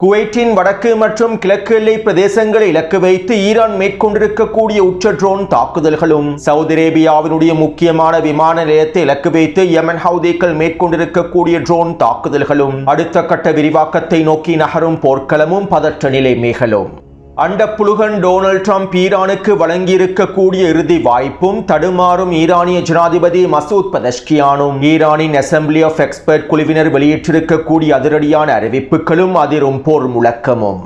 குவைட்டின் வடக்கு மற்றும் கிழக்கு எல்லை பிரதேசங்களை இலக்கு வைத்து ஈரான் மேற்கொண்டிருக்கக்கூடிய உச்ச ட்ரோன் தாக்குதல்களும், சவுதி அரேபியாவினுடைய முக்கியமான விமான நிலையத்தை இலக்கு வைத்து யமன் ஹவுதிகள் மேற்கொண்டிருக்கக்கூடிய ட்ரோன் தாக்குதல்களும், அடுத்த கட்ட விரிவாக்கத்தை நோக்கி நகரும் போர்க்களமும் பதற்ற நிலை மேகலும், அண்டப்புழுகன் டொனால்ட் ட்ரம்ப் ஈரானுக்கு வழங்கியிருக்கக்கூடிய இறுதி வாய்ப்பும், தடுமாறும் ஈரானிய ஜனாதிபதி மசூத் பெசஷ்கியானும், ஈரானின் அசெம்பிளி ஆஃப் எக்ஸ்பர்ட் குழுவினர் வெளியிட்டிருக்கக்கூடிய அதிரடியான அறிவிப்புகளும், அதிரும் போர் முழக்கமும்,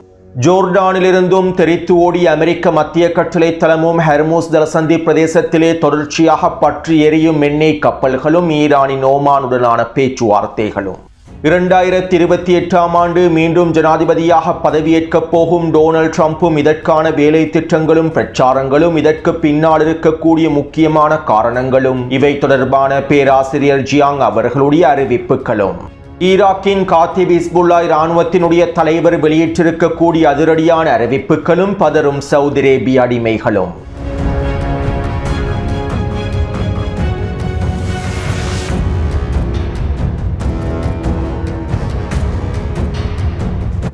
ஜோர்டானிலிருந்தும் தெரித்து ஓடிய அமெரிக்க மத்திய கட்டளை தளமும், ஹெர்மூஸ் ஜலசந்தி பிரதேசத்திலே தொடர்ச்சியாக பற்றி எரியும் எண்ணெய் கப்பல்களும், ஈரானின் ஓமானுடனான பேச்சுவார்த்தைகளும், 2028ஆம் ஆண்டு மீண்டும் ஜனாதிபதியாக பதவியேற்கப் போகும் டொனால்ட் ட்ரம்பும், இதற்கான வேலை திட்டங்களும் பிரச்சாரங்களும், இதற்கு பின்னால் இருக்கக்கூடிய முக்கியமான காரணங்களும், இவை தொடர்பான பேராசிரியர் ஜியாங் அவர்களுடைய அறிவிப்புகளும், ஈராக்கின் காத்திப் ஹிஸ்புல்லா இராணுவத்தினுடைய தலைவர் வெளியிட்டிருக்கக்கூடிய அதிரடியான அறிவிப்புகளும், பதறும் சவுதி அரேபிய அடிமைகளும்,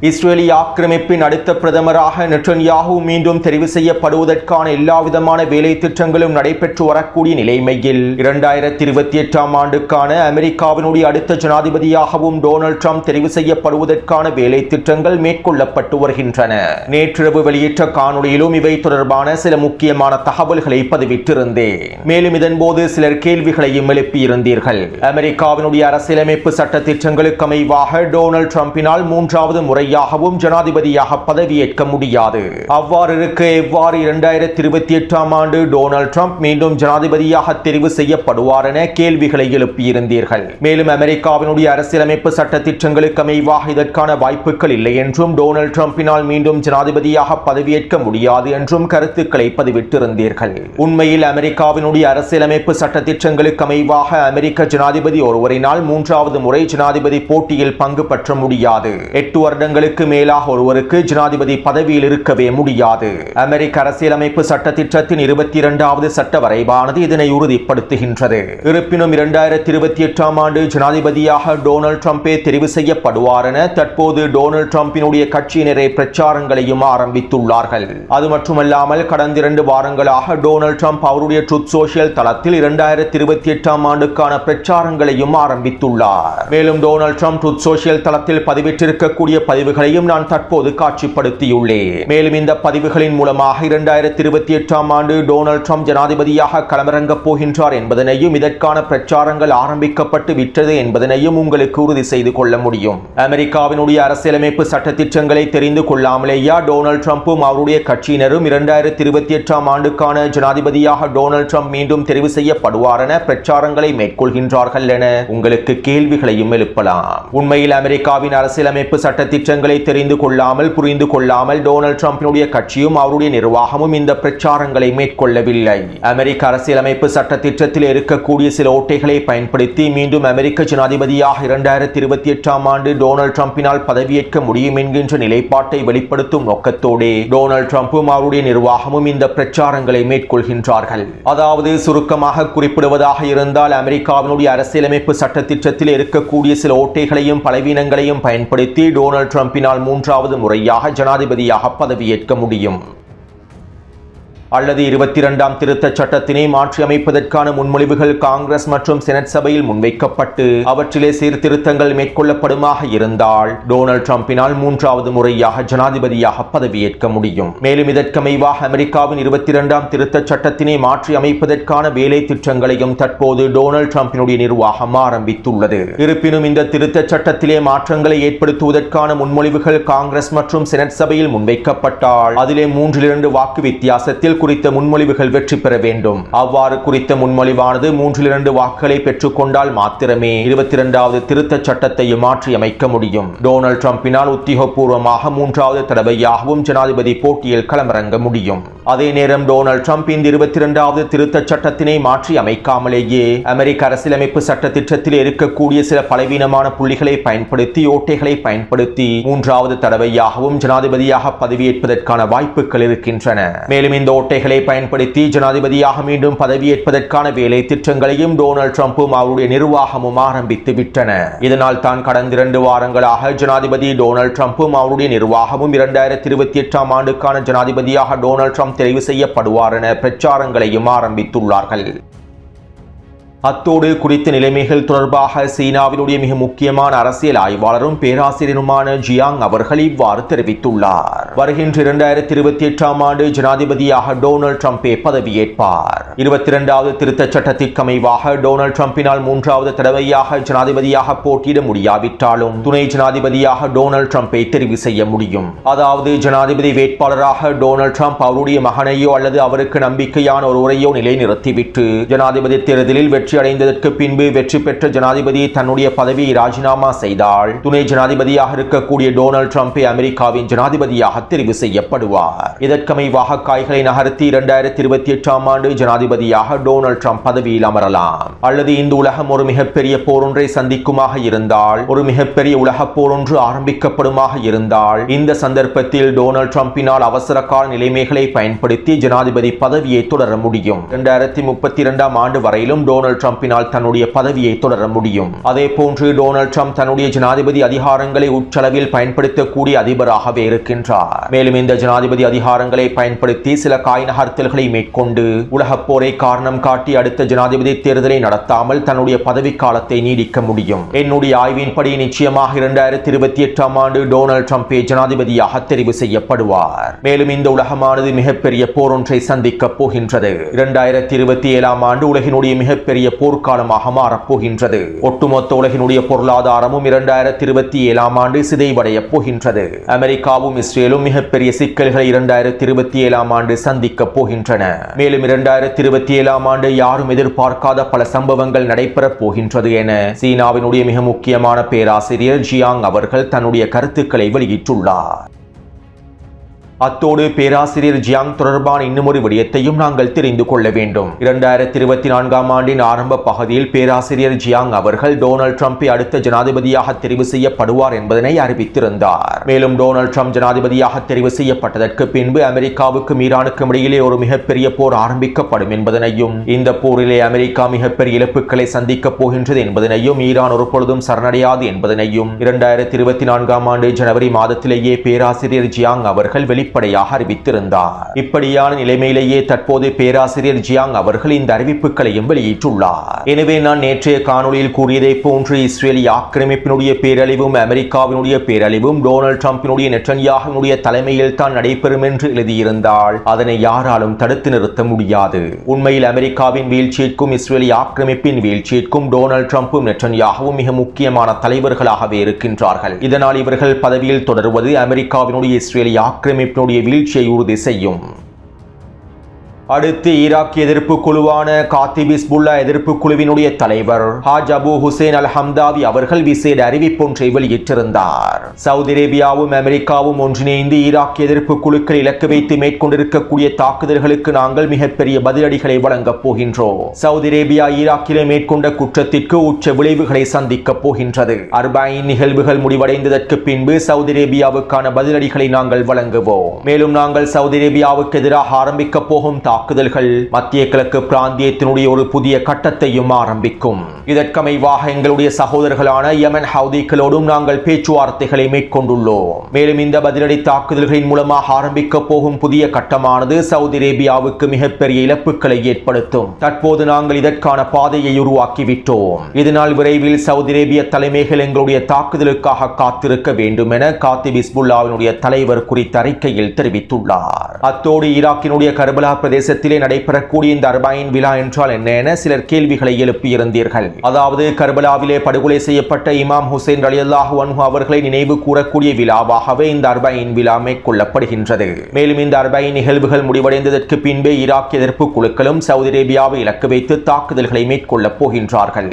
இஸ்ரேலிய ஆக்கிரமிப்பின் அடுத்த பிரதமராக நெட்டன்யாஹூ மீண்டும் தெரிவு செய்யப்படுவதற்கான எல்லாவிதமான வேலை திட்டங்களும் நடைபெற்று வரக்கூடிய நிலைமையில் 2028ஆம் ஆண்டுக்கான அமெரிக்காவினுடைய அடுத்த ஜனாதிபதியாகவும் டொனால்ட் ட்ரம்ப் தெரிவு செய்யப்படுவதற்கான வேலை திட்டங்கள் மேற்கொள்ளப்பட்டு வருகின்றன. நேற்றிரவு வெளியிட்ட காணொலியிலும் இவை தொடர்பான சில முக்கியமான தகவல்களை பதிவிட்டிருந்தேன். மேலும் இதன்போது சிலர் கேள்விகளையும் எழுப்பியிருந்தீர்கள். அமெரிக்காவினுடைய அரசியலமைப்பு சட்ட திட்டங்களுக்கு அமைவாக டொனால்ட் ட்ரம்பினால் 3வது முறை ஜனாதிபதியாக பதவியேற்க முடியாது. அவ்வாறு இருக்க எவ்வாறு 2028ஆம் ஆண்டு டொனால்ட் ட்ரம்ப் மீண்டும் ஜனாதிபதியாக தெரிவு செய்யப்படுவார் என கேள்விகளை எழுப்பியிருந்தீர்கள். மேலும் அமெரிக்காவினுடைய அரசியலமைப்பு சட்ட திட்டங்களுக்கு அமைவாக இதற்கான வாய்ப்புகள் இல்லை என்றும், டொனால்ட் ட்ரம்பினால் மீண்டும் ஜனாதிபதியாக பதவியேற்க முடியாது என்றும் கருத்துக்களை பதிவிட்டிருந்தீர்கள். உண்மையில் அமெரிக்காவினுடைய அரசியலமைப்பு சட்ட திட்டங்களுக்கு அமைவாக அமெரிக்க ஜனாதிபதி ஒருவரினால் 3வது முறை ஜனாதிபதி போட்டியில் பங்கு பெற்ற முடியாது. 8 வருடங்கள் மேலாக ஒருவருக்கு ஜனாதிபதி பதவியில் இருக்கவே முடியாது. அமெரிக்க அரசியலமைப்பு சட்ட திட்டத்தின் 22வது சட்ட வரைவானது இதனை உறுதிப்படுத்துகின்றது. இருப்பினும் 2028ஆம் ஆண்டு ஜனாதிபதியாக டொனால்ட் ட்ரம்பே தெரிவு செய்யப்படுவார் என தற்போது டொனால்ட் ட்ரம்பினுடைய கட்சியினரே பிரச்சாரங்களையும் ஆரம்பித்துள்ளார்கள். அது மட்டுமல்லாமல் கடந்த 2 வாரங்களாக டொனால்ட் ட்ரம்ப் அவருடைய ட்ரூத் சோஷியல் தளத்தில் 2028ஆம் ஆண்டுக்கான பிரச்சாரங்களையும் ஆரம்பித்துள்ளார். மேலும் டொனால்ட் ட்ரம்ப் ட்ரூத் சோஷியல் தளத்தில் பதிவிட்டிருக்கக்கூடிய பதிவுகளையும் நான் தற்போது காட்சிப்படுத்தியுள்ளேன். மேலும் இந்த பதிவுகளின் மூலமாக 2028ஆம் ஆண்டு டொனால்ட் ட்ரம்ப் ஜனாதிபதியாக களமிறங்கப் போகின்றார் என்பதனையும், இதற்கான பிரச்சாரங்கள் ஆரம்பிக்கப்பட்டு விட்டது என்பதனையும் உங்களுக்கு உறுதி செய்து கொள்ள முடியும். அமெரிக்காவினுடைய அரசியலமைப்பு சட்ட திட்டங்களை தெரிந்து கொள்ளாமலேயா டொனால்ட் ட்ரம்பும் அவருடைய கட்சியினரும் 2028ஆம் ஆண்டுக்கான ஜனாதிபதியாக டொனால்ட் ட்ரம்ப் மீண்டும் தெரிவு செய்யப்படுவார் என பிரச்சாரங்களை மேற்கொள்கின்றார்கள் என உங்களுக்கு கேள்விகளையும் எழுப்பலாம். உண்மையில் அமெரிக்காவின் அரசியலமைப்பு சட்ட திட்டங்களை தெரிந்து கொள்ளாமல், புரிந்து கொள்ளாமல் டொனால்ட் ட்ரம்பினுடைய கட்சியும் அவருடைய நிர்வாகமும் இந்த பிரச்சாரங்களை மேற்கொள்ளவில்லை. அமெரிக்க அரசியலமைப்பு சட்ட திட்டத்தில் இருக்கக்கூடிய சில ஓட்டைகளை பயன்படுத்தி மீண்டும் அமெரிக்க ஜனாதிபதியாக 2028ஆம் ஆண்டு டொனால்ட் ட்ரம்பினால் பதவியேற்க முடியும் என்கின்ற நிலைப்பாட்டை வெளிப்படுத்தும் நோக்கத்தோடு டொனால்ட் ட்ரம்பும் அவருடைய நிர்வாகமும் இந்த பிரச்சாரங்களை மேற்கொள்கின்றார்கள். அதாவது சுருக்கமாக குறிப்பிடுவதாக இருந்தால், அமெரிக்காவினுடைய அரசியலமைப்பு சட்ட திட்டத்தில் இருக்கக்கூடிய சில ஓட்டைகளையும் பலவீனங்களையும் பயன்படுத்தி டொனால்ட் ட்ரம்பினால் 3வது முறையாக ஜனாதிபதியாக பதவியேற்க முடியும். அல்லது 22ஆம் திருத்தச் சட்டத்தினை மாற்றி அமைப்பதற்கான முன்மொழிவுகள் காங்கிரஸ் மற்றும் செனட் சபையில் முன்வைக்கப்பட்டு அவற்றிலே சீர்திருத்தங்கள் மேற்கொள்ளப்படுமாக இருந்தால் டொனால்ட் ட்ரம்பினால் 3வது முறையாக ஜனாதிபதியாக பதவியேற்க முடியும். மேலும் இதற்கமைவாக அமெரிக்காவின் 22ஆம் திருத்தச் சட்டத்தினை மாற்றி அமைப்பதற்கான வேலை திட்டங்களையும் தற்போது டொனால்ட் ட்ரம்பினுடைய நிர்வாகம் ஆரம்பித்துள்ளது. இருப்பினும் இந்த திருத்தச் சட்டத்திலே மாற்றங்களை ஏற்படுத்துவதற்கான முன்மொழிவுகள் காங்கிரஸ் மற்றும் செனட் சபையில் முன்வைக்கப்பட்டால் அதிலே 3-2 வாக்கு வித்தியாசத்தில் குறித்த முன்மொழிவுகள் வெற்றி பெற வேண்டும். அவ்வாறு குறித்த முன்மொழிவானது 3-2 வாக்குகளை பெற்றுக் கொண்டால் மாத்திரமே 22வது திருத்தச் சட்டத்தையும் மாற்றி அமைக்க முடியும். டொனால்ட் ட்ரம்பினால் உத்தியோகபூர்வமாக 3வது தடவையாகவும் ஜனாதிபதி போட்டியில் களமிறங்க முடியும். அதே நேரம் டொனால்ட் ட்ரம்ப் இந்த 22வது திருத்தச் சட்டத்தினை மாற்றி அமைக்காமலேயே அமெரிக்க அரசியலமைப்பு சட்ட திட்டத்தில் இருக்கக்கூடிய சில பலவீனமான புள்ளிகளை பயன்படுத்தி, ஓட்டைகளை பயன்படுத்தி 3வது தடவையாகவும் ஜனாதிபதியாக பதவியேற்பதற்கான வாய்ப்புகள் இருக்கின்றன. மேலும் இந்த ஓட்டைகளை பயன்படுத்தி ஜனாதிபதியாக மீண்டும் பதவியேற்பதற்கான வேலை திட்டங்களையும் டொனால்ட் ட்ரம்பும் அவருடைய நிர்வாகமும் ஆரம்பித்து விட்டன. இதனால் தான் கடந்த 2 வாரங்களாக ஜனாதிபதி டொனால்ட் ட்ரம்பும் அவருடைய நிர்வாகமும் 2028ஆம் ஆண்டுக்கான ஜனாதிபதியாக டொனால்ட் ட்ரம்ப் தெரிவு செய்யப்படுவார் என பிரச்சாரங்களையும் ஆரம்பித்துள்ளார்கள். அத்தோடு குறித்த நிலைமைகள் தொடர்பாக சீனாவினுடைய மிக முக்கியமான அரசியல் ஆய்வாளரும் பேராசிரியருமான ஜியாங் அவர்கள் இவ்வாறு தெரிவித்துள்ளார். வருகின்ற 2028ஆம் ஆண்டு ஜனாதிபதியாக டொனால்ட் ட்ரம்பே பதவியேற்பார். 22வது திருத்தச் சட்டத்திற்கு அமைவாக டொனால்ட் ட்ரம்பினால் 3வது தடவையாக ஜனாதிபதியாக போட்டியிட முடியாவிட்டாலும் துணை ஜனாதிபதியாக டொனால்ட் ட்ரம்பை தெரிவு செய்ய முடியும். அதாவது ஜனாதிபதி வேட்பாளராக டொனால்ட் ட்ரம்ப் அவருடைய மகனையோ அல்லது அவருக்கு நம்பிக்கையான ஒருவரையோ நிலைநிறுத்திவிட்டு ஜனாதிபதி தேர்தலில் வெற்றி அடைந்ததற்கு பின்பு வெற்றி பெற்ற ஜனாதிபதி தன்னுடைய பதவியை ராஜினாமா செய்தால் துணை ஜனாதிபதியாக இருக்கக்கூடிய டொனால்ட் ட்ரம்பே அமெரிக்காவின் ஜனாதிபதியாக தெரிவு செய்யப்படுவார். இதற்கமைவாக காய்களை நகர்த்தி 2028ஆம் ஆண்டு ஜனாதிபதியாக டொனால்ட் ட்ரம்ப் பதவியில் அமரலாம். அல்லது இந்த உலகம் ஒரு மிகப்பெரிய போர் ஒன்றை சந்திக்குமாக இருந்தால், ஒரு மிகப்பெரிய உலக போர் ஒன்று ஆரம்பிக்கப்படுமாக இருந்தால், இந்த சந்தர்ப்பத்தில் டொனால்ட் ட்ரம்பினால் அவசர கால நிலைமைகளை பயன்படுத்தி ஜனாதிபதி பதவியை தொடர முடியும். 2032ஆம் ஆண்டு வரையிலும் டொனால்ட் ட்ரம்பினால் தன்னுடைய பதவியை தொடர முடியும். அதே போன்று டொனால்ட் ட்ரம்ப் தன்னுடைய ஜனாதிபதி அதிகாரங்களை உச்சளவில் பயன்படுத்தக்கூடிய அதிபராகவே இருக்கின்றார். மேலும் இந்த ஜனாதிபதி அதிகாரங்களை பயன்படுத்தி சில காய் நகர்த்தல்களை மேற்கொண்டு உலகப் போரை காரணம் காட்டி அடுத்த ஜனாதிபதி தேர்தலை நடத்தாமல் தன்னுடைய பதவி காலத்தை நீடிக்க முடியும். என்னுடைய ஆய்வின்படி நிச்சயமாக 2028ஆம் ஆண்டு டொனால்ட் ட்ரம்பே ஜனாதிபதியாக தெரிவு செய்யப்படுவார். மேலும் இந்த உலகமானது மிகப்பெரிய போர் ஒன்றை சந்திக்கப் போகின்றது. 2027ஆம் ஆண்டு உலகினுடைய மிகப்பெரிய போர்க்காலமாக மாறப்போகின்றது. ஒட்டுமொத்த உலகினுடைய பொருளாதாரமும் 2027ஆம் ஆண்டு சிதைவடைய போகின்றது. அமெரிக்காவும் இஸ்ரேலும் மிகப்பெரிய சிக்கல்களை 2027ஆம் ஆண்டு சந்திக்க போகின்றன. மேலும் 2027ஆம் ஆண்டு யாரும் எதிர்பார்க்காத பல சம்பவங்கள் நடைபெறப் போகின்றது என சீனாவினுடைய மிக முக்கியமான பேராசிரியர் ஜியாங் அவர்கள் தன்னுடைய கருத்துக்களை வெளியிட்டுள்ளார். அத்தோடு பேராசிரியர் ஜியாங் தொடர்பான இன்னுமொரு விடயத்தையும் நாங்கள் தெரிந்து கொள்ள வேண்டும். 2024ஆம் ஆண்டின் ஆரம்ப பகுதியில் பேராசிரியர் ஜியாங் அவர்கள் டொனால்ட் ட்ரம்பை அடுத்த ஜனாதிபதியாக தெரிவு செய்யப்படுவார் என்பதனை அறிவித்திருந்தார். மேலும் டொனால்ட் ட்ரம்ப் ஜனாதிபதியாக தெரிவு செய்யப்பட்டதற்கு பின்பு அமெரிக்காவுக்கும் ஈரானுக்கும் இடையிலே ஒரு மிகப்பெரிய போர் ஆரம்பிக்கப்படும் என்பதனையும், இந்த போரிலே அமெரிக்கா மிகப்பெரிய இழப்புகளை சந்திக்கப் போகின்றது என்பதனையும், ஈரான் ஒரு பொழுதும் சரணடையாது என்பதனையும் 2024ஆம் ஆண்டு ஜனவரி மாதத்திலேயே பேராசிரியர் ஜியாங் அவர்கள் வெளிப்படையாக அறிவித்திருந்தார். இப்படியான நிலைமையிலேயே தற்போது பேராசிரியர் ஜியாங் அவர்கள் இந்த அறிவிப்புகளையும் வெளியிட்டுள்ளார். எனவே நான் நேற்றைய காணொலியில் கூறியதை போன்று இஸ்ரேலிய ஆக்கிரமிப்பினுடைய பேரழிவும் அமெரிக்காவினுடைய பேரழிவும் டொனால்ட் ட்ரம்பினுடைய நெட்டன்யாஹுவினுடைய தலைமையில் தான் நடைபெறும் என்று எழுதியிருந்தால் அதனை யாராலும் தடுத்து நிறுத்த முடியாது. உண்மையில் அமெரிக்காவின் வீழ்ச்சிக்கும் இஸ்ரேலிய ஆக்கிரமிப்பின் வீழ்ச்சிக்கும் டொனால்ட் ட்ரம்பும் நெட்டன்யாஹுவும் மிக முக்கியமான தலைவர்களாகவே இருக்கின்றார்கள். இதனால் இவர்கள் பதவியில் தொடர்வது அமெரிக்காவினுடைய இஸ்ரேலிய ஆக்கிரமிப்பு வீழ்ச்சியை உறுதி செய்யும். அடுத்து ஈராக் எதிர்ப்பு குழுவான காத்திப் ஹிஸ்புல்லா எதிர்ப்பு குழுவினுடைய தலைவர் ஹாஜ் அபு ஹுசேன் அல் ஹம்தாவி அவர்கள் விசேட அறிவிப்பொன்றை வெளியிட்டிருந்தார். சவுதி அரேபியாவும் அமெரிக்காவும் ஒன்றிணைந்து ஈராக் எதிர்ப்பு குழுக்கள் இலக்கு வைத்து மேற்கொண்டிருக்கக்கூடிய தாக்குதல்களுக்கு நாங்கள் மிகப்பெரிய பதிலடிகளை வழங்கப் போகின்றோம். சவுதி அரேபியா ஈராக்கிலே மேற்கொண்ட குற்றத்திற்கு உச்ச விளைவுகளை சந்திக்கப் போகின்றது. 40 நிகழ்வுகள் முடிவடைந்ததற்கு பின்பு சவுதி அரேபியாவுக்கான பதிலடிகளை நாங்கள் வழங்குவோம். மேலும் நாங்கள் சவுதி அரேபியாவுக்கு எதிராக ஆரம்பிக்க போகும் தாக்குதல்கள் மத்திய கிழக்கு பிராந்தியத்தினுடைய ஒரு புதிய கட்டத்தையும் ஆரம்பிக்கும். இதற்கமைவாக எங்களுடைய சகோதரர்களான யமன் ஹவுதிகளோடும் நாங்கள் பேச்சுவார்த்தைகளை மேற்கொண்டுள்ளோம். மேலும் இந்த பதிலடி தாக்குதல்களின் மூலமாக ஆரம்பிக்க போகும் புதிய கட்டமானது சவுதி அரேபியாவுக்கு மிகப்பெரிய இழப்புகளை ஏற்படுத்தும். தற்போது நாங்கள் இதற்கான பாதையை உருவாக்கிவிட்டோம். இதனால் விரைவில் சவுதி அரேபிய தலைமைகள் எங்களுடைய தாக்குதலுக்காக காத்திருக்க வேண்டும் என காத்திப் ஹிஸ்புல்லாவினுடைய தலைவர் குறித்த அறிக்கையில் தெரிவித்துள்ளார். அத்தோடு ஈராக்கினுடைய கர்பலா பிரதேசத்திலே நடைபெறக்கூடிய இந்த 40 விழா என்றால் என்ன என சிலர் கேள்விகளை எழுப்பியிருந்தீர்கள். அதாவது கர்பலாவிலே படுகொலை செய்யப்பட்ட இமாம் ஹுசைன் ரலியல்லாஹு அன்ஹு அவர்களை நினைவு கூறக்கூடிய விழாவாகவே இந்த 40 விழா மேற்கொள்ளப்படுகின்றது. மேலும் இந்த 40 நிகழ்வுகள் முடிவடைந்ததற்கு பின்பே ஈராக் எதிர்ப்பு குழுக்களும் சவுதி அரேபியாவை இலக்கு வைத்து தாக்குதல்களை மேற்கொள்ளப் போகின்றார்கள்.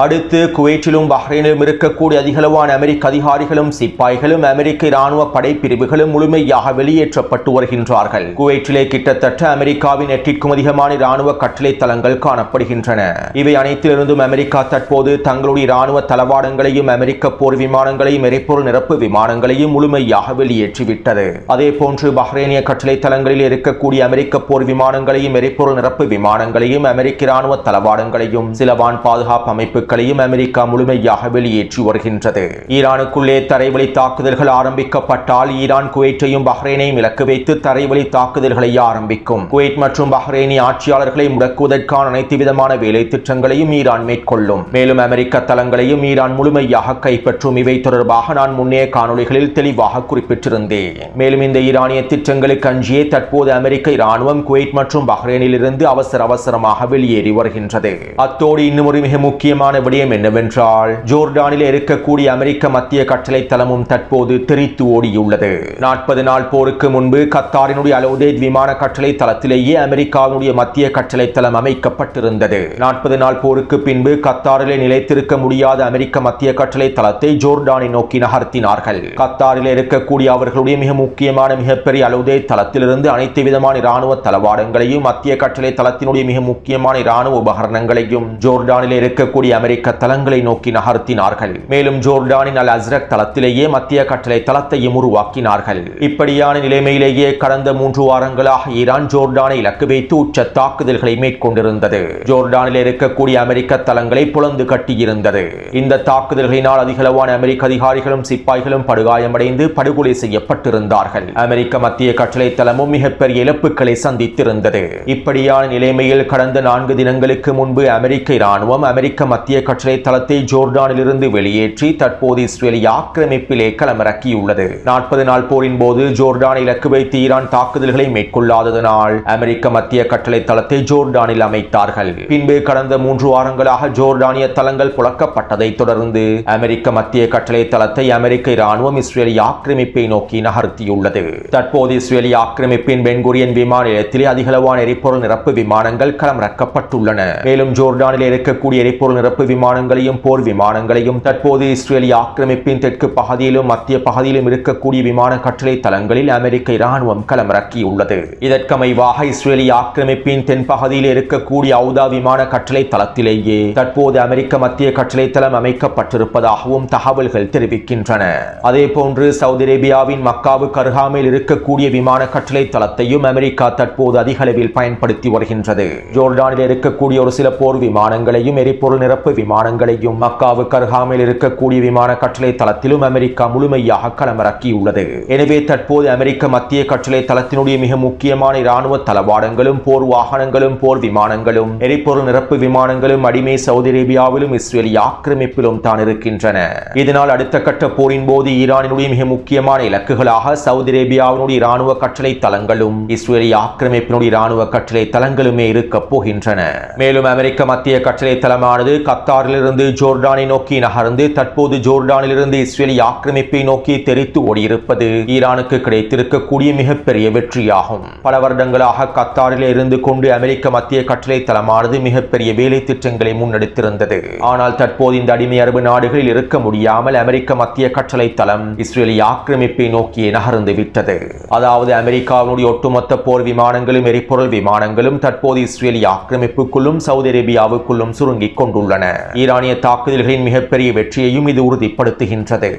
அடுத்து குவைட்டிலும் பஹ்ரைனிலும் இருக்கக்கூடிய அதிகளவான அமெரிக்க அதிகாரிகளும் சிப்பாய்களும் அமெரிக்க இராணுவ படைப்பிரிவுகளும் முழுமையாக வெளியேற்றப்பட்டு வருகின்றார்கள். குவைட்டிலே கிட்டத்தட்ட அமெரிக்காவின் 8க்கும் அதிகமான இராணுவ கட்டளை தளங்கள் காணப்படுகின்றன. இவை அனைத்திலிருந்தும் அமெரிக்கா தற்போது தங்களுடைய இராணுவ தளவாடங்களையும் அமெரிக்க போர் விமானங்களையும் எரிபொருள் நிரப்பு விமானங்களையும் முழுமையாக வெளியேற்றிவிட்டது. அதே போன்று பஹ்ரைனிய கட்டளை தளங்களில் இருக்கக்கூடிய அமெரிக்க போர் விமானங்களையும் எரிபொருள் நிரப்பு விமானங்களையும் அமெரிக்க இராணுவ தளவாடங்களையும் சில வான் பாதுகாப்பு அமைப்புகளையும் அமெரிக்கா முழுமையாக வெளியேற்றி வருகின்றது. ஈரானுக்குள்ளே தரைவழி தாக்குதல்கள் ஆரம்பிக்கப்பட்டால் ஈரான் குவைட்டையும் பஹ்ரைனையும் இலக்கு வைத்து தரைவழி தாக்குதல்களை ஆரம்பிக்கும். குவைட் மற்றும் பஹ்ரைனி ஆட்சியாளர்களை முடக்குவதற்கான அனைத்து விதமான வேலை திட்டங்களையும் ஈரான் மேற்கொள்ளும். மேலும் அமெரிக்க தளங்களையும் ஈரான் முழுமையாக கைப்பற்றும். இவை தொடர்பாக நான் முன்னைய காணொளிகளில் தெளிவாக குறிப்பிட்டிருந்தேன். மேலும் இந்த ஈரானிய திட்டங்களுக்கு அஞ்சியே தற்போது அமெரிக்க இராணுவம் குவைட் மற்றும் பஹ்ரைனில் இருந்து அவசரமாக வெளியேறி வருகின்றது. அத்தோடு இன்னும் ஒரு மிக முக்கியமான விடயம் என்னவென்றால் ஜோர்டானில் இருக்கக்கூடிய அமெரிக்க மத்திய கட்டளை தளமும் தற்போது தெரித்து ஓடியுள்ளது. 40 நாள் போருக்கு முன்பு கத்தாரினுடைய அலோதேத் விமான கட்டளை தளத்திலேயே அமெரிக்காவினுடைய மத்திய கட்டளை தளம் அமைக்கப்பட்டிருந்தது. 40 நாள் போருக்கு பின்பு கத்தாரிலே நிலைத்திருக்க முடியாத அமெரிக்க மத்திய கட்டளை தளத்தை ஜோர்டானை நோக்கி நகர்த்தினார்கள். கத்தாரில் இருக்கக்கூடிய அவர்களுடைய மிக முக்கியமான மிகப்பெரிய அலோதேத் தளத்திலிருந்து அனைத்து விதமான இராணுவ தளவாடங்களையும் மத்திய கட்டளை தளத்தினுடைய மிக முக்கியமான இராணுவ உபகரணங்களையும் ஜோர்டானில் இருக்கக்கூடிய அமெரிக்க தளங்களை நோக்கி நகர்த்தினார்கள். மேலும் ஜோர்டானின் அல் அஸ்ரக் தளத்திலேயே மத்திய கட்டளை தளத்தையும் உருவாக்கினார்கள். இப்படியான நிலைமையிலேயே கடந்த 3 வாரங்களாக ஈரான் ஜோர்டானை இலக்கு வைத்து உச்ச தாக்குதல்களை மேற்கொண்டிருந்தது. ஜோர்டானில் இருக்கக்கூடிய அமெரிக்க தளங்களை புலந்து கட்டியிருந்தது. இந்த தாக்குதல்களினால் அதிகளவான அமெரிக்க அதிகாரிகளும் சிப்பாய்களும் படுகாயமடைந்து படுகொலை செய்யப்பட்டிருந்தார்கள். அமெரிக்க மத்திய கட்டளை தளமும் மிகப்பெரிய இழப்புகளை சந்தித்திருந்தது. இப்படியான நிலைமையில் கடந்த 4 தினங்களுக்கு முன்பு அமெரிக்க இராணுவம் அமெரிக்க மத்திய கட்டளை தளத்தை ஜோர்டானில் இருந்து வெளியேற்றி தற்போது இஸ்ரேலிய ஆக்கிரமிப்பிலே களமிறக்கியுள்ளது. 40 நாள் போரின் போது ஜோர்டானை இலக்கு வைத்து ஈரான் தாக்குதல்களை மேற்கொள்ளாததனால் அமெரிக்க மத்திய கட்டளை தளத்தை ஜோர்டானில் அமைத்தார்கள். பின்பு கடந்த 3 வாரங்களாக ஜோர்டானிய தளங்கள் புழக்கப்பட்டதை தொடர்ந்து அமெரிக்க மத்திய கட்டளை தளத்தை அமெரிக்க இராணுவம் இஸ்ரேலிய ஆக்கிரமிப்பை நோக்கி நகர்த்தியுள்ளது. தற்போது இஸ்ரேலிய ஆக்கிரமிப்பின் பென்குரியன் விமான நிலையத்திலே அதிகளவான எரிபொருள் நிரப்பு விமானங்கள் களமிறக்கப்பட்டுள்ளன. மேலும் ஜோர்டானில் இருக்கக்கூடிய எரிபொருள் நிரப்பு விமானங்களையும் போர் விமானங்களையும் தற்போது இஸ்ரேலிய ஆக்கிரமிப்பின் தெற்கு பகுதியிலும் மத்திய பகுதியிலும் இருக்கக்கூடிய விமான கட்டளை தளங்களில் அமெரிக்க இராணுவம் களமிறக்கியுள்ளது. இதற்கமைவாக இஸ்ரேலிய ஆக்கிரமிப்பின் தென் பகுதியில் இருக்கக்கூடிய அவுதா விமான கட்டளை தளத்திலேயே தற்போது அமெரிக்க மத்திய கட்டளை தளம் அமைக்கப்பட்டிருப்பதாகவும் தகவல்கள் தெரிவிக்கின்றன. அதே போன்று சவுதி அரேபியாவின் மக்காவுக்கு அருகாமையில் இருக்கக்கூடிய விமான கட்டளை தளத்தையும் அமெரிக்கா தற்போது அதிக அளவில் பயன்படுத்தி வருகின்றது. ஜோர்டானில் இருக்கக்கூடிய ஒரு சில போர் விமானங்களையும் எரிபொருள் நிரப்பு விமானங்களையும் மக்காவுக்கு அருகாமையில் இருக்கக்கூடிய விமான கட்டளை தளத்திலும் அமெரிக்கா முழுமையாக களமிறக்கியுள்ளது. எனவே தற்போது அமெரிக்க மத்திய கட்டளை தளத்தினுடைய மிக முக்கியமான இராணுவ தளவாடங்களும் போர் வாகனங்களும் போர் விமானங்களும் எரிபொருள் நிரப்பு விமானங்களும் அடிமை சவுதி அரேபியாவிலும் இஸ்ரேலிய ஆக்கிரமிப்பிலும் தான் இருக்கின்றன. இதனால் அடுத்த கட்ட போரின் போது ஈரானினுடைய மிக முக்கியமான இலக்குகளாக சவுதி அரேபியாவினுடைய இராணுவ கட்டளை தளங்களும் இஸ்ரேலிய ஆக்கிரமிப்பினுடைய இராணுவ கட்டளை தளங்களுமே இருக்க போகின்றன. மேலும் அமெரிக்க மத்திய கட்டளை தளமானது கத்தாரிலிருந்து ஜோர்டானை நோக்கி நகர்ந்து தற்போது ஜோர்டானிலிருந்து இஸ்ரேலிய ஆக்கிரமிப்பை நோக்கி தெரித்து ஓடியிருப்பது ஈரானுக்கு கிடைத்திருக்கக்கூடிய மிகப்பெரிய வெற்றியாகும். பல வருடங்களாக கத்தாரில் இருந்து கொண்டு அமெரிக்க மத்திய கட்டளை தளமானது மிகப்பெரிய வேலை திட்டங்களை முன்னெடுத்திருந்தது. ஆனால் தற்போது இந்த அடிமை அரபு நாடுகளில் இருக்க முடியாமல் அமெரிக்க மத்திய கட்டளை தளம் இஸ்ரேலிய ஆக்கிரமிப்பை நோக்கி நகர்ந்து விட்டது. அதாவது அமெரிக்காவினுடைய ஒட்டுமொத்த போர் விமானங்களும் எரிபொருள் விமானங்களும் தற்போது இஸ்ரேலிய ஆக்கிரமிப்புக்குள்ளும் சவுதி அரேபியாவுக்குள்ளும் சுருங்கிக் கொண்டுள்ளன. ஈரானிய தாக்குதல்களின் மிகப்பெரிய வெற்றியையும் இது உறுதிப்படுத்துகின்றது.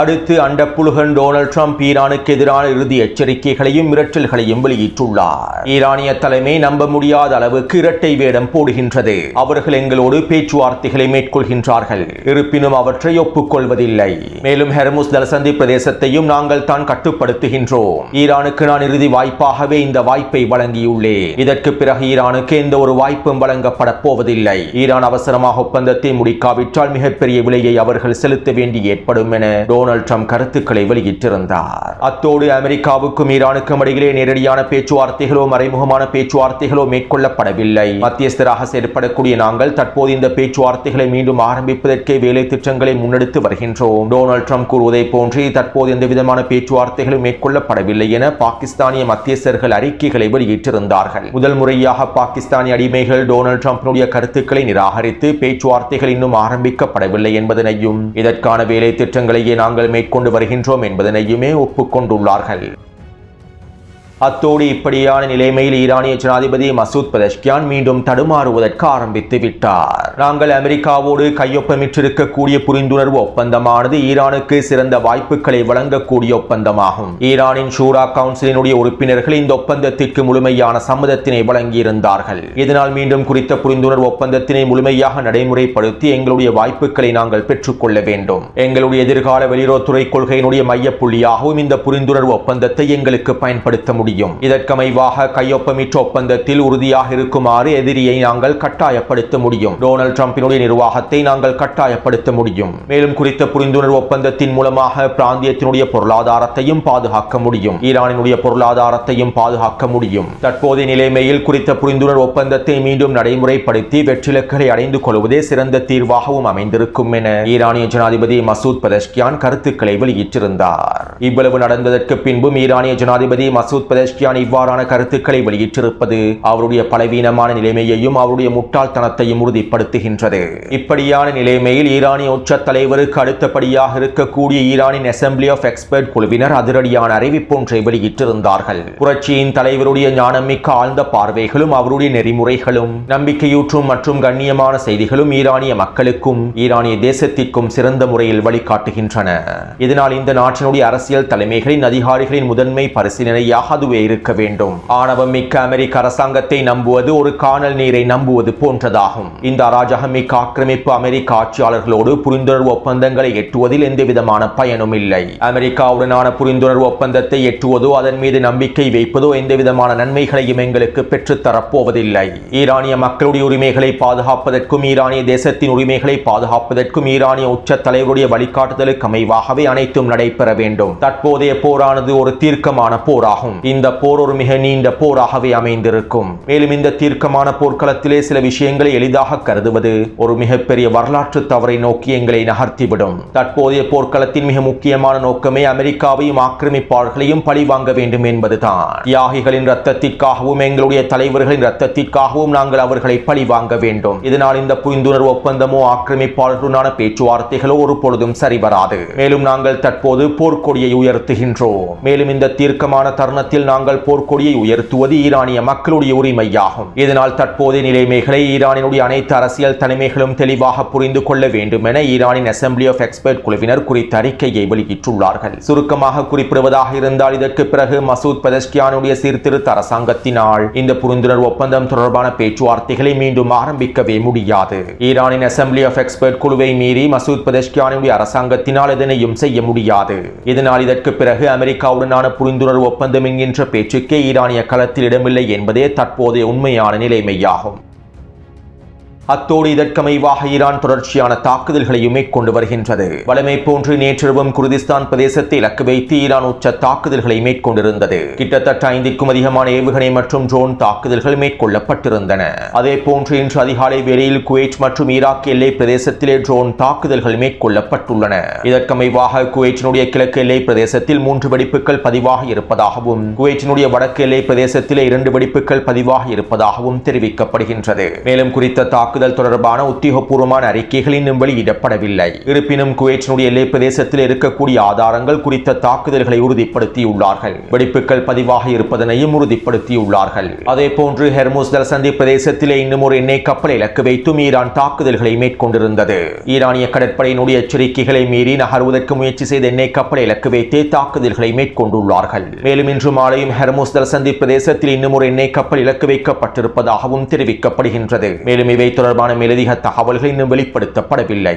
அடுத்து அண்டப்புழுகன் டொனால்ட் ட்ரம்ப் ஈரானுக்கு எதிரான இறுதி எச்சரிக்கைகளையும் மிரட்டல்களையும் வெளியிட்டுள்ளார். ஈரானிய தலைமை நம்ப முடியாத அளவுக்கு இரட்டை வேடம் போடுகின்றது. அவர்கள் எங்களோடு பேச்சுவார்த்தைகளை மேற்கொள்கின்றார்கள், இருப்பினும் அவற்றை ஒப்புக்கொள்வதில்லை. மேலும் ஹெர்முஸ் ஜலசந்தி பிரதேசத்தையும் நாங்கள் தான் கட்டுப்படுத்துகின்றோம். ஈரானுக்கு நான் இறுதி வாய்ப்பாகவே இந்த வாய்ப்பை வழங்கியுள்ளேன். இதற்கு பிறகு ஈரானுக்கு எந்த ஒரு வாய்ப்பும் வழங்கப்பட போவதில்லை. ஈரான் அவசரமாக ஒப்பந்தத்தை முடிக்காவிட்டால் மிகப்பெரிய விலையை அவர்கள் செலுத்த வேண்டி ஏற்படும் என டொனால்ட் ட்ரம்ப் கருத்துக்களை வெளியிட்டிருந்தார். அத்தோடு அமெரிக்காவுக்கும் ஈரானுக்கும் இடையிலே நேரடியான பேச்சுவார்த்தைகளோ மறைமுகமான பேச்சுவார்த்தைகளோ மேற்கொள்ளப்படவில்லை. மத்தியஸ்தராக செயற்படக்கூடிய நாங்கள் தற்போது இந்த பேச்சுவார்த்தைகளை மீண்டும் ஆரம்பிப்பதற்கே வேலை திட்டங்களை முன்னெடுத்து வருகின்றோம். டொனால்ட் ட்ரம்ப் கூறுவதை போன்று தற்போது எந்த விதமான பேச்சுவார்த்தைகளும் மேற்கொள்ளப்படவில்லை என பாகிஸ்தானிய மத்தியஸ்தர்கள் அறிக்கைகளை வெளியிட்டிருந்தார்கள். முதல் முறையாக பாகிஸ்தானிய அடிமைகள் டொனால்ட் ட்ரம்பினுடைய கருத்துக்களை நிராகரித்து பேச்சுவார்த்தைகள் இன்னும் ஆரம்பிக்கப்படவில்லை என்பதனையும் இதற்கான வேலை திட்டங்களையே நாங்கள் மேற்கொண்டு வருகின்றோம் என்பதனையுமே ஒப்புக்கொண்டுள்ளார்கள். அத்தோடு இப்படியான நிலைமையில் ஈரானிய ஜனாதிபதி மசூத் பெஸஷ்கியான் மீண்டும் தடுமாறுவதற்கு ஆரம்பித்து விட்டார். நாங்கள் அமெரிக்காவோடு கையொப்பமிட்டிருக்கக்கூடிய புரிந்துணர்வு ஒப்பந்தமானது ஈரானுக்கு சிறந்த வாய்ப்புகளை வழங்கக்கூடிய ஒப்பந்தமாகும். ஈரானின் ஷூரா கவுன்சிலினுடைய உறுப்பினர்கள் இந்த ஒப்பந்தத்திற்கு முழுமையான சம்மதத்தினை வழங்கியிருந்தார்கள். இதனால் மீண்டும் குறித்த புரிந்துணர்வு ஒப்பந்தத்தினை முழுமையாக நடைமுறைப்படுத்தி எங்களுடைய வாய்ப்புகளை நாங்கள் பெற்றுக்கொள்ள வேண்டும். எங்களுடைய எதிர்கால வெளியுறவுத்துறை கொள்கையினுடைய மையப்புள்ளியாகவும் இந்த புரிந்துணர்வு ஒப்பந்தத்தை எங்களுக்கு பயன்படுத்த முடியும். இதற்கமைவாக கையொப்பமிட்ட ஒப்பந்தத்தில் உறுதியாக இருக்குமாறு எதிரியை நாங்கள் கட்டாயப்படுத்த முடியும். டொனால்ட் ட்ரம்பினுடைய நிர்வாகத்தை நாங்கள் கட்டாயப்படுத்த முடியும். மேலும் குறித்த புரிந்துணர்வு ஒப்பந்தத்தின் மூலமாக பிராந்தியத்தினுடைய பொருளாதாரத்தையும் பாதுகாக்க முடியும். ஈரானினுடைய பொருளாதாரத்தையும் பாதுகாக்க முடியும். தற்போதைய நிலைமையில் குறித்த புரிந்துணர்வு ஒப்பந்தத்தை மீண்டும் நடைமுறைப்படுத்தி வெற்றிலக்குகளை அடைந்து கொள்வதே சிறந்த தீர்வாகவும் அமைந்திருக்கும் என ஈரானிய ஜனாதிபதி மசூத் பெஸஷ்கியான் கருத்துக்களை வெளியிட்டிருந்தார். இவ்வளவு நடந்ததற்கு பின்பும் ஈரானிய ஜனாதிபதி மசூத் பெஸஷ்கியான் இவ்வாறான கருத்துக்களை வெளியிட்டிருப்பது அவருடைய பலவீனமான நிலைமையையும் அவருடைய முட்டாள்தனத்தையும் உறுதிப்படுத்துகின்றது. இப்படியான நிலைமையில் ஈரானிய உச்ச தலைவருக்கு அடுத்தபடியாக இருக்கக்கூடிய ஈரானின் அசெம்பிளி ஆஃப் எக்ஸ்பர்ட் குழுவினர் அதிரடியான அறிவிப்பொன்றை வெளியிட்டிருந்தார்கள். புரட்சியின் தலைவருடைய ஞானமிக்க ஆழ்ந்த பார்வைகளும் அவருடைய நெறிமுறைகளும் நம்பிக்கையூற்றும் மற்றும் கண்ணியமான செய்திகளும் ஈரானிய மக்களுக்கும் ஈரானிய தேசத்திற்கும் சிறந்த முறையில் வழிகாட்டுகின்றன. இதனால் இந்த நாட்டினுடைய அரசியல் தலைமைகளின் அதிகாரிகளின் முதன்மை பரிசீலனையாக அதுவே இருக்க வேண்டும். ஆணவம் மிக்க அமெரிக்க அரசாங்கத்தை நம்புவது ஒரு காணல் நீரை நம்புவது போன்றதாகும். இந்த அராஜகமிக்க ஆக்கிரமிப்பு அமெரிக்க ஆட்சியாளர்களோடு புரிந்துணர்வு ஒப்பந்தங்களை எட்டுவதில் எந்தவிதமான பயனும் இல்லை. அமெரிக்காவுடனான புரிந்துணர்வு ஒப்பந்தத்தை எட்டுவதோ அதன் மீது நம்பிக்கை வைப்பதோ எந்தவிதமான நன்மைகளையும் எங்களுக்கு பெற்றுத்தரப்போவதில்லை. ஈரானிய மக்களுடைய உரிமைகளை பாதுகாப்பதற்கும் ஈரானிய தேசத்தின் உரிமைகளை பாதுகாப்பதற்கும் ஈரானிய உச்ச தலைவருடைய வழிகாட்டுதலுக்கு அமைவாகவே அனைத்தும் நடைபெற வேண்டும். தற்போதைய போரானது ஒரு தீர்க்கமான போராகும். இந்த போர் ஒரு மிக நீண்ட போராகவே அமைந்திருக்கும். மேலும் இந்த தீர்க்கமான போர்க்களத்திலே சில விஷயங்களை எளிதாக கருதுவது ஒரு மிகப்பெரிய வரலாற்று தவறை நோக்கி எங்களை நகர்த்திவிடும். தற்போதைய போர்க்களத்தின் மிக முக்கியமான நோக்கமே அமெரிக்காவையும் ஆக்கிரமிப்பாளர்களையும் பழிவாங்க வேண்டும் என்பதுதான். தியாகிகளின் ரத்தத்திற்காகவும் எங்களுடைய தலைவர்களின் ரத்தத்திற்காகவும் நாங்கள் அவர்களை பழிவாங்க வேண்டும். இதனால் இந்த புரிந்துணர்வு ஒப்பந்தமோ ஆக்கிரமிப்பாளர்களுடனான பேச்சுவார்த்தைகளோ ஒரு பொழுதும் சரிவராது. மேலும் நாங்கள் தற்போது போர்க்கொடியை உயர்த்துகின்றோம். மேலும் இந்த தீர்க்கமான தருணத்தில் நாங்கள் போர்க்கொடியை உயர்த்துவது ஈரானிய மக்களுடைய உரிமையாகும். இதனால் தற்போதைய நிலைமைகளை ஈரானினுடைய அனைத்து அரசியல் தலைமைகளும் தெளிவாக புரிந்து கொள்ள வேண்டும் என ஈரானின் அசெம்பிளி ஆஃப் எக்ஸ்பர்ட் குழுவினர் குறித்த அறிக்கையை வெளியிட்டுள்ளார்கள். சுருக்கமாக குறிப்பிடுவதாக இருந்தால் இதற்கு பிறகு மசூத் பெஸஷ்கியானுடைய சீர்திருத்த அரசாங்கத்தினால் இந்த புரிந்துணர்வு ஒப்பந்தம் தொடர்பான பேச்சுவார்த்தைகளை மீண்டும் ஆரம்பிக்கவே முடியாது. ஈரானின் அசெம்பிளி ஆஃப் எக்ஸ்பர்ட் குழுவை மீறி மசூத் பெஸஷ்கியானுடைய அரசாங்கத்தினால் எதனையும் செய்ய முடியாது. இதனால் இதற்கு பிறகு அமெரிக்காவுடனான புரிந்துணர்வு ஒப்பந்தம் என்கின்ற பேச்சுக்கே ஈரானிய களத்தில் இடமில்லை என்பதே தற்போதைய உண்மையான நிலைமையாகும். அத்தோடு இதற்கமைவாக ஈரான் தொடர்ச்சியான தாக்குதல்களையும் மேற்கொண்டு வருகின்றது. வழமை போன்று நேற்றிரவும் குர்திஸ்தான் பிரதேசத்தை இலக்கு வைத்து ஈரான் உச்ச தாக்குதல்களை மேற்கொண்டிருந்தது. கிட்டத்தட்ட 5க்கும் அதிகமான ஏவுகணை மற்றும் ட்ரோன் தாக்குதல்கள் மேற்கொள்ளப்பட்டிருந்தன. அதே போன்று இன்று அதிகாலை வேளையில் குவைத் மற்றும் ஈராக் எல்லை பிரதேசத்திலே ட்ரோன் தாக்குதல்கள் மேற்கொள்ளப்பட்டுள்ளன. இதற்கமைவாக குவைத்தினுடைய கிழக்கு எல்லை பிரதேசத்தில் 3 வெடிப்புகள் பதிவாக இருப்பதாகவும் குவைத்தினுடைய வடக்கு எல்லை பிரதேசத்திலே 2 வெடிப்புகள் பதிவாக இருப்பதாகவும் தெரிவிக்கப்படுகின்றது. மேலும் குறித்த தாக்குதல் தொடர்பான உத்தியோகபூர்வமான அறிக்கைகள் இன்னும் வெளியிடப்படவில்லை. இருப்பினும் குவைத்தினுடைய எல்லை பிரதேசத்தில் இருக்கக்கூடிய ஆதாரங்கள் குறித்த தாக்குதல்களை உறுதிப்படுத்தியுள்ளார்கள். வெடிப்புகள் பதிவாக இருப்பதனையும் உறுதிப்படுத்தியுள்ளார்கள். அதே போன்று ஹெர்முஸ் ஜலசந்தி பிரதேசத்திலே இன்னும் ஒரு எண்ணெய் கப்பலை இலக்கு வைத்தும் ஈரான் தாக்குதல்களை மேற்கொண்டிருந்தது. ஈரானிய கடற்படையினுடைய எச்சரிக்கைகளை மீறி நகர்வதற்கு முயற்சி செய்த எண்ணெய் கப்பலை இலக்கு வைத்தே தாக்குதல்களை மேற்கொண்டுள்ளார்கள். மேலும் இன்று மாலையும் ஹெர்முஸ் ஜலசந்தி பிரதேசத்தில் இன்னும் ஒரு எண்ணெய் கப்பல் இலக்கு வைக்கப்பட்டிருப்பதாகவும் தெரிவிக்கப்படுகின்றது. மேலும் இவை தொடர்பான மேலதிக தகவல்கள் இன்னும் வெளிப்படுத்தப்படவில்லை.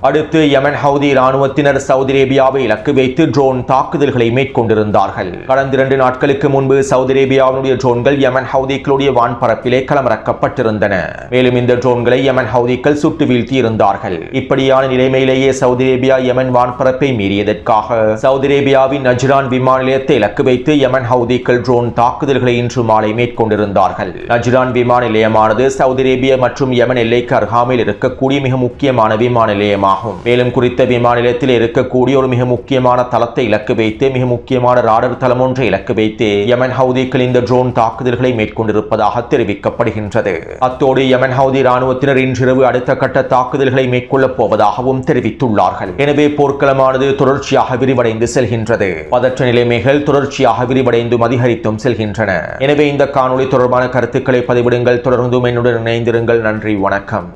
அடுத்து யமன் ஹவுதி இராணுவத்தினர் சவுதி அரேபியாவை இலக்கு வைத்து ட்ரோன் தாக்குதல்களை மேற்கொண்டிருந்தார்கள். கடந்த 2 நாட்களுக்கு முன்பு சவுதி அரேபியாவினுடைய ட்ரோன்கள் யமன் ஹவுதிகளுடைய வான்பரப்பிலே களமிறக்கப்பட்டிருந்தன. மேலும் இந்த ட்ரோன்களை யமன் ஹவுதிகள் சுட்டு வீழ்த்தி இருந்தார்கள். இப்படியான நிலைமையிலேயே சவுதி அரேபியா யமன் வான்பரப்பை மீறியதற்காக சவுதி அரேபியாவின் நஜ்ரான் விமான நிலையத்தை இலக்கு வைத்து யமன் ஹவுதிகள் ட்ரோன் தாக்குதல்களை இன்று மாலை மேற்கொண்டிருந்தார்கள். நஜ்ரான் விமான நிலையமானது சவுதி அரேபியா மற்றும் யமன் எல்லைக்கு அருகாமையில் இருக்கக்கூடிய மிக முக்கியமான விமான நிலையமாகும். மேலும் குறித்த விமான நிலையத்தில் இருக்கக்கூடிய ஒரு மிக முக்கியமான தளத்தை இலக்கு வைத்து மிக முக்கியமான ராடர் தளம் ஒன்றை இலக்கு வைத்து யமன் ஹவுதிகள் இந்த ட்ரோன் தாக்குதல்களை மேற்கொண்டிருப்பதாக தெரிவிக்கப்படுகின்றது. அத்தோடு யமன் ஹவுதி இராணுவத்தினர் இன்றிரவு அடுத்த கட்ட தாக்குதல்களை மேற்கொள்ளப் போவதாகவும் தெரிவித்துள்ளார்கள். எனவே போர்க்களமானது தொடர்ச்சியாக விரிவடைந்து செல்கின்றது. பதற்ற நிலைமைகள் தொடர்ச்சியாக விரிவடைந்தும் அதிகரித்தும் செல்கின்றன. எனவே இந்த காணொளி தொடர்பான கருத்துக்களை பதிவிடுங்கள். தொடர்ந்தும் என்னுடன் இணைந்திருங்கள். நன்றி, வணக்கம்.